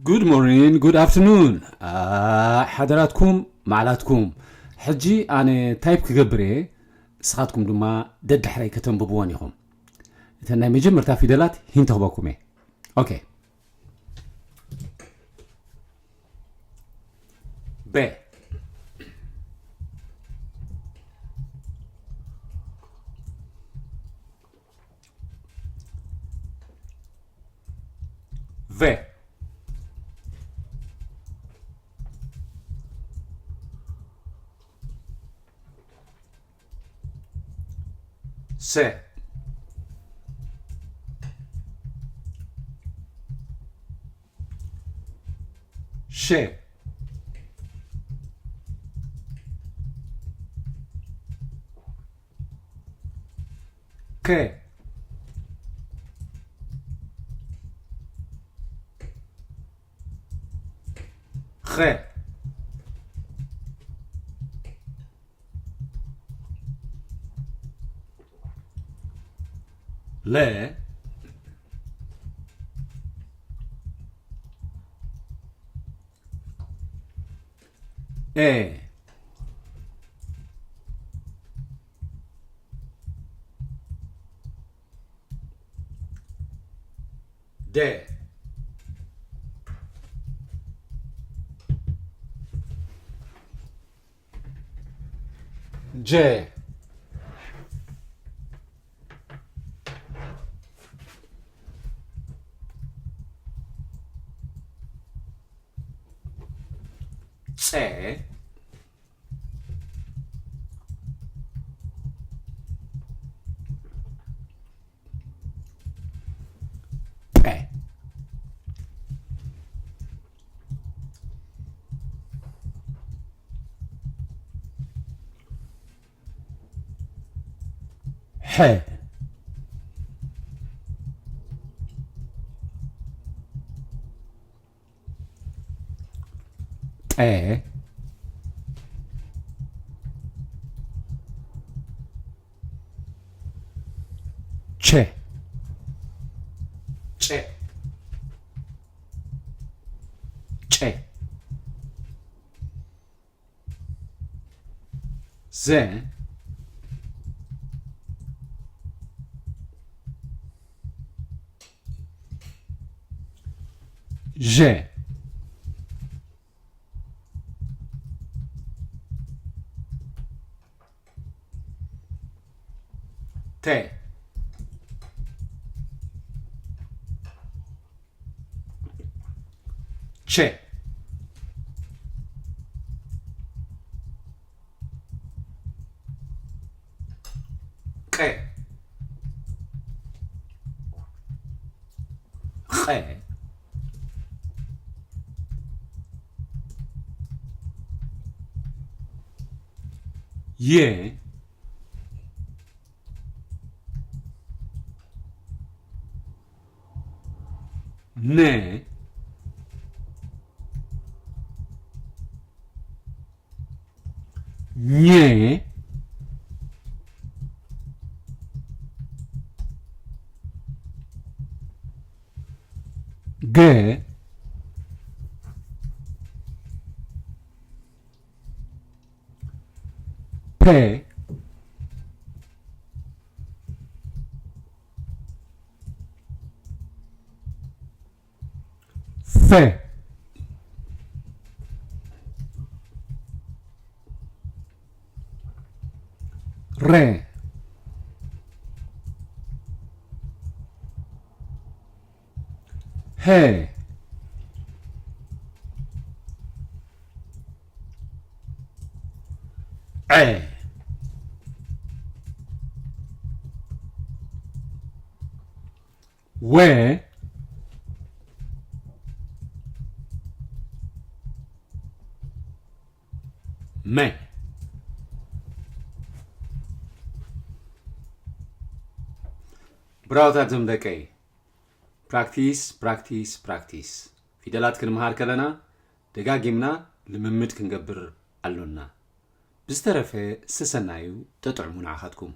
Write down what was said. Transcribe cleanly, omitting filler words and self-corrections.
Good morning, good afternoon. حضراتكم معلاتكم. حجي أنا تايب كجبري سخاتكم دما دد حركة تنببوانيهم. تنا ميجي مرتا فيدلات هين تهباكمه. أوكي. ب. V. C. Sh. K. Kh. Le. E. D. J. C. P. H. E. Ch. Ch. Ch. Z. J. T. Ch. K. Kh. Ye. Ne. Nye. G. P. F. Re. He. E. We. Me. براوታት زمدكي practice ፊደላት ክንመሃር ከለና ደጋጊምና ልምምድ ክንገብር አሉና ብዝተረፈ ሰሰናዩ ተጥዕሙና አኻትኩም